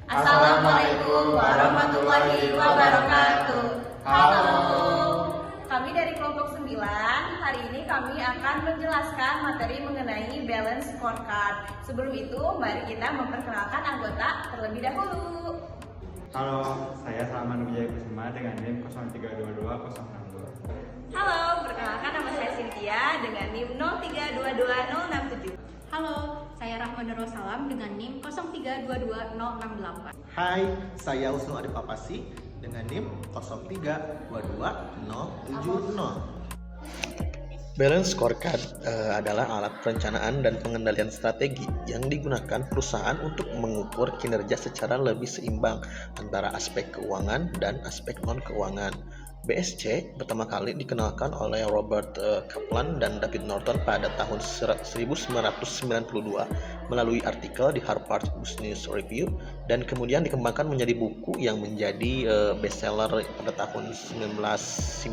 Assalamualaikum warahmatullahi wabarakatuh. Halo. Kami dari kelompok 9, hari ini kami akan menjelaskan materi mengenai balance scorecard. Sebelum itu, mari kita memperkenalkan anggota terlebih dahulu. Halo, saya Salman Wijaya Kusuma dengan NIM 0322062. Halo, perkenalkan nama saya Cynthia dengan NIM 0322067. Halo, saya Rahma Nurul Salam dengan NIM 0322068. Hai, saya Usnu Adi Papasi dengan NIM 0322070. Balance scorecard adalah alat perencanaan dan pengendalian strategi yang digunakan perusahaan untuk mengukur kinerja secara lebih seimbang antara aspek keuangan dan aspek non-keuangan. BSC pertama kali dikenalkan oleh Robert Kaplan dan David Norton pada tahun 1992 melalui artikel di Harvard Business Review dan kemudian dikembangkan menjadi buku yang menjadi bestseller pada tahun 1996.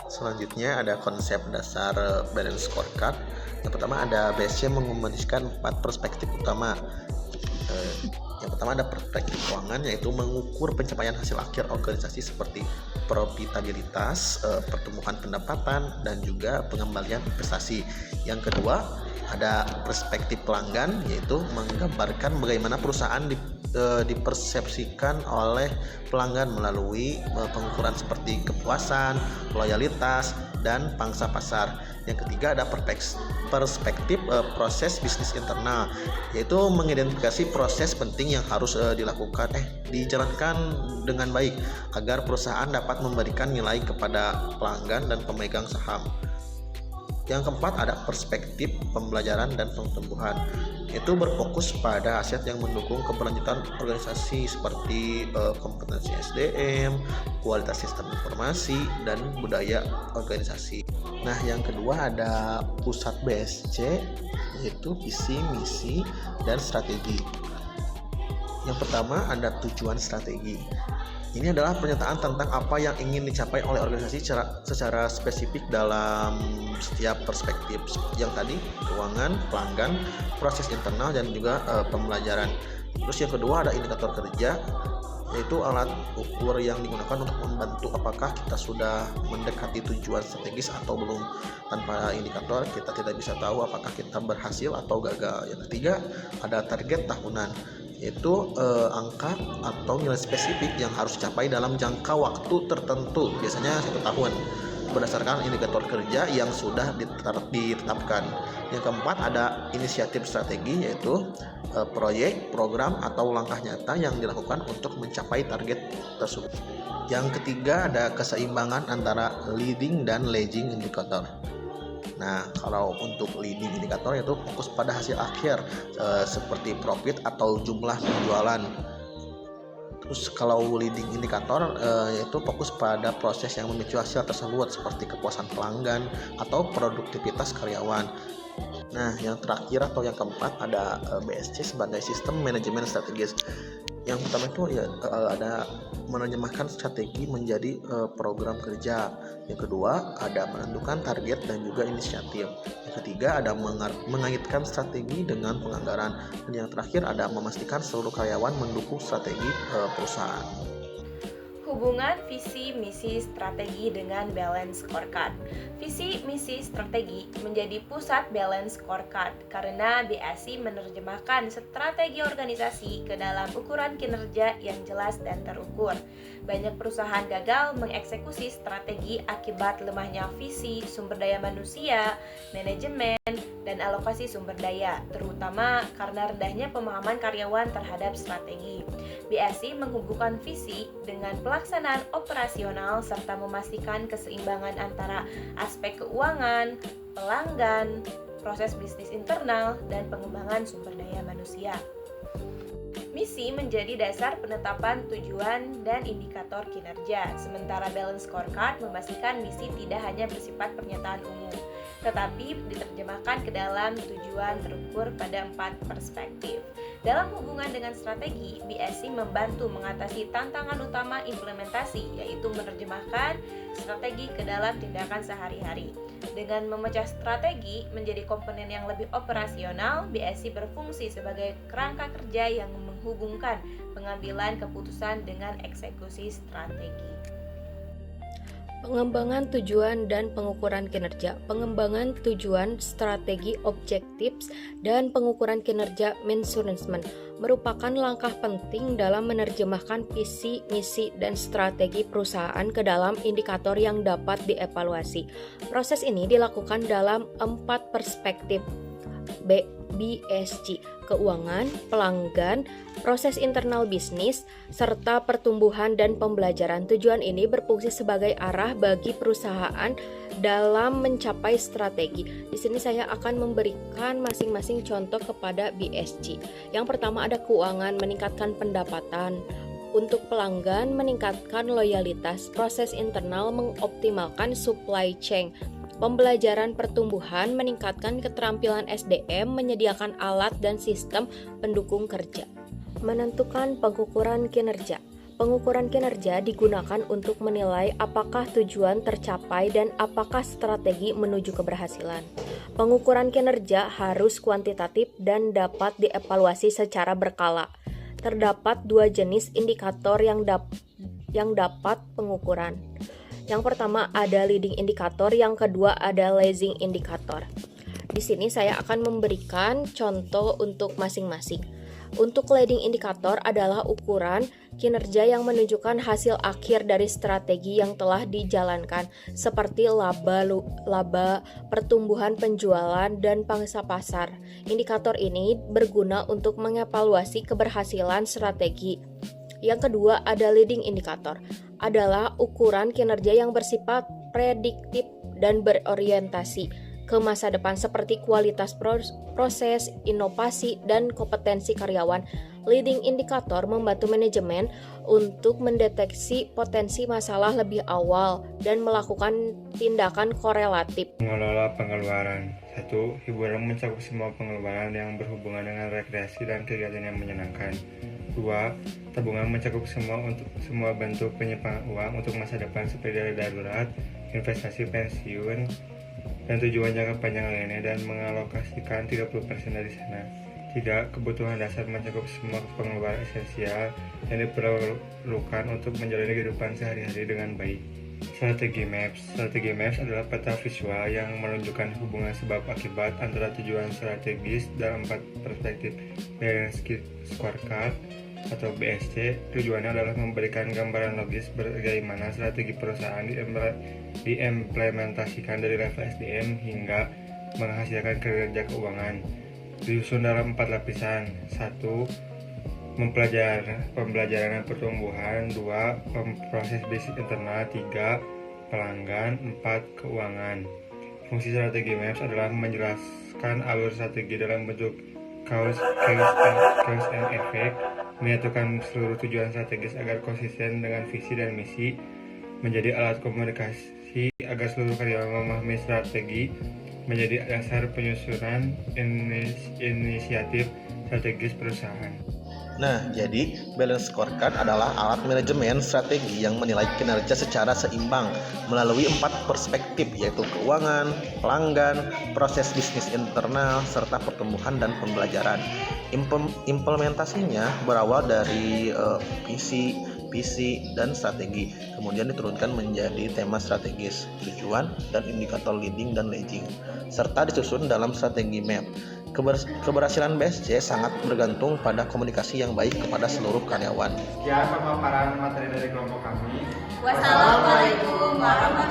Selanjutnya ada konsep dasar balance scorecard. Yang pertama ada BSC mengomunikasikan 4 perspektif utama. Yang pertama ada perspektif keuangan, yaitu mengukur pencapaian hasil akhir organisasi seperti profitabilitas, pertumbuhan pendapatan, dan juga pengembalian investasi. Yang kedua ada perspektif pelanggan, yaitu menggambarkan bagaimana perusahaan dipersepsikan oleh pelanggan melalui pengukuran seperti kepuasan, loyalitas, dan pangsa pasar. Yang ketiga ada perspektif proses bisnis internal, yaitu mengidentifikasi proses penting yang harus dijalankan dengan baik agar perusahaan dapat memberikan nilai kepada pelanggan dan pemegang saham. Yang keempat ada perspektif pembelajaran dan pertumbuhan, yaitu berfokus pada aset yang mendukung keberlanjutan organisasi seperti kompetensi SDM, kualitas sistem informasi, dan budaya organisasi. Nah, yang kedua ada pusat BSC, yaitu visi, misi, dan strategi. Yang pertama ada tujuan strategi. Ini adalah pernyataan tentang apa yang ingin dicapai oleh organisasi secara spesifik dalam setiap perspektif. Yang tadi, keuangan, pelanggan, proses internal, dan juga pembelajaran. Terus yang kedua ada indikator kerja, yaitu alat ukur yang digunakan untuk membantu apakah kita sudah mendekati tujuan strategis atau belum. Tanpa indikator kita tidak bisa tahu apakah kita berhasil atau gagal. Yang ketiga ada target tahunan, yaitu angka atau nilai spesifik yang harus dicapai dalam jangka waktu tertentu, biasanya 1 tahun, berdasarkan indikator kerja yang sudah ditetapkan. Yang keempat ada inisiatif strategi, yaitu proyek, program, atau langkah nyata yang dilakukan untuk mencapai target tersebut. Yang ketiga ada keseimbangan antara leading dan lagging indicator. Nah, kalau untuk leading indikator itu fokus pada hasil akhir seperti profit atau jumlah penjualan. Terus kalau leading indikator yaitu fokus pada proses yang memicu hasil tersebut seperti kepuasan pelanggan atau produktivitas karyawan. Nah, yang terakhir atau yang keempat ada BSC sebagai sistem manajemen strategis. Yang pertama itu ada menerjemahkan strategi menjadi program kerja. Yang kedua ada menentukan target dan juga inisiatif. Yang ketiga ada mengaitkan strategi dengan penganggaran. Dan yang terakhir ada memastikan seluruh karyawan mendukung strategi perusahaan. Hubungan visi, misi, strategi dengan balance scorecard. Visi, misi, strategi menjadi pusat balance scorecard karena BASI menerjemahkan strategi organisasi ke dalam ukuran kinerja yang jelas dan terukur. Banyak perusahaan gagal mengeksekusi strategi akibat lemahnya visi, sumber daya manusia, manajemen, dan alokasi sumber daya, terutama karena rendahnya pemahaman karyawan terhadap strategi. BASI menghubungkan visi dengan pelaksanaan operasional serta memastikan keseimbangan antara aspek keuangan, pelanggan, proses bisnis internal, dan pengembangan sumber daya manusia. Misi menjadi dasar penetapan tujuan dan indikator kinerja, sementara balance scorecard memastikan misi tidak hanya bersifat pernyataan umum, tetapi diterjemahkan ke dalam tujuan terukur pada 4 perspektif. Dalam hubungan dengan strategi, BSC membantu mengatasi tantangan utama implementasi, yaitu menerjemahkan strategi ke dalam tindakan sehari-hari. Dengan memecah strategi menjadi komponen yang lebih operasional, BSC berfungsi sebagai kerangka kerja yang menghubungkan pengambilan keputusan dengan eksekusi strategi. Pengembangan tujuan dan pengukuran kinerja. Pengembangan tujuan, strategi, objectives, dan pengukuran kinerja management merupakan langkah penting dalam menerjemahkan visi, misi, dan strategi perusahaan ke dalam indikator yang dapat dievaluasi. Proses ini dilakukan dalam 4 perspektif BSC, keuangan, pelanggan, proses internal bisnis, serta pertumbuhan dan pembelajaran. Tujuan ini berfungsi sebagai arah bagi perusahaan dalam mencapai strategi. Di sini saya akan memberikan masing-masing contoh kepada BSC. Yang pertama ada keuangan, meningkatkan pendapatan. Untuk pelanggan, meningkatkan loyalitas. Proses internal, mengoptimalkan supply chain. Pembelajaran pertumbuhan, meningkatkan keterampilan SDM, menyediakan alat dan sistem pendukung kerja. Menentukan pengukuran kinerja. Pengukuran kinerja digunakan untuk menilai apakah tujuan tercapai dan apakah strategi menuju keberhasilan. Pengukuran kinerja harus kuantitatif dan dapat dievaluasi secara berkala. Terdapat 2 jenis indikator yang dapat pengukuran. Yang pertama ada leading indikator, yang kedua ada lagging indikator. Di sini saya akan memberikan contoh untuk masing-masing. Untuk leading indikator adalah ukuran kinerja yang menunjukkan hasil akhir dari strategi yang telah dijalankan, seperti laba, pertumbuhan penjualan, dan pangsa pasar. Indikator ini berguna untuk mengevaluasi keberhasilan strategi. Yang kedua ada leading indikator, adalah ukuran kinerja yang bersifat prediktif dan berorientasi ke masa depan seperti kualitas proses, inovasi, dan kompetensi karyawan. Leading indikator membantu manajemen untuk mendeteksi potensi masalah lebih awal dan melakukan tindakan korelatif. Mengelola pengeluaran. 1. Hiburan mencakup semua pengeluaran yang berhubungan dengan rekreasi dan kegiatan yang menyenangkan. 2. Tabungan mencakup semua bentuk penyimpanan uang untuk masa depan seperti dana darurat, investasi pensiun, dan tujuan jangka panjang lainnya, dan mengalokasikan 30% dari sana. 3. Kebutuhan dasar mencakup semua pengeluaran esensial yang diperlukan untuk menjalani kehidupan sehari-hari dengan baik. Strategi Maps adalah peta visual yang menunjukkan hubungan sebab akibat antara tujuan strategis dalam 4 perspektif Balance Scorecard atau BSC. Tujuannya adalah memberikan gambaran logis bagaimana strategi perusahaan diimplementasikan dari level SDM hingga menghasilkan kinerja keuangan. Disusun dalam 4 lapisan. 1. Pembelajaran dan pertumbuhan. 2. Proses bisnis internal. 3. Pelanggan. 4. Keuangan. Fungsi strategi Maps adalah menjelaskan alur strategi dalam bentuk cause and effect, menyatukan seluruh tujuan strategis agar konsisten dengan visi dan misi, menjadi alat komunikasi agar seluruh karyawan memahami strategi, menjadi dasar penyusunan inisiatif strategis perusahaan. Nah, jadi Balance Scorecard adalah alat manajemen strategi yang menilai kinerja secara seimbang melalui 4 perspektif, yaitu keuangan, pelanggan, proses bisnis internal, serta pertumbuhan dan pembelajaran. Implementasinya berawal dari visi, dan strategi, kemudian diturunkan menjadi tema strategis, tujuan, dan indikator leading dan lagging, serta disusun dalam strategi map. Keberhasilan BSC sangat bergantung pada komunikasi yang baik kepada seluruh karyawan. Sekian pemaparan materi dari kelompok kami. Wassalamualaikum warahmatullahi wabarakatuh.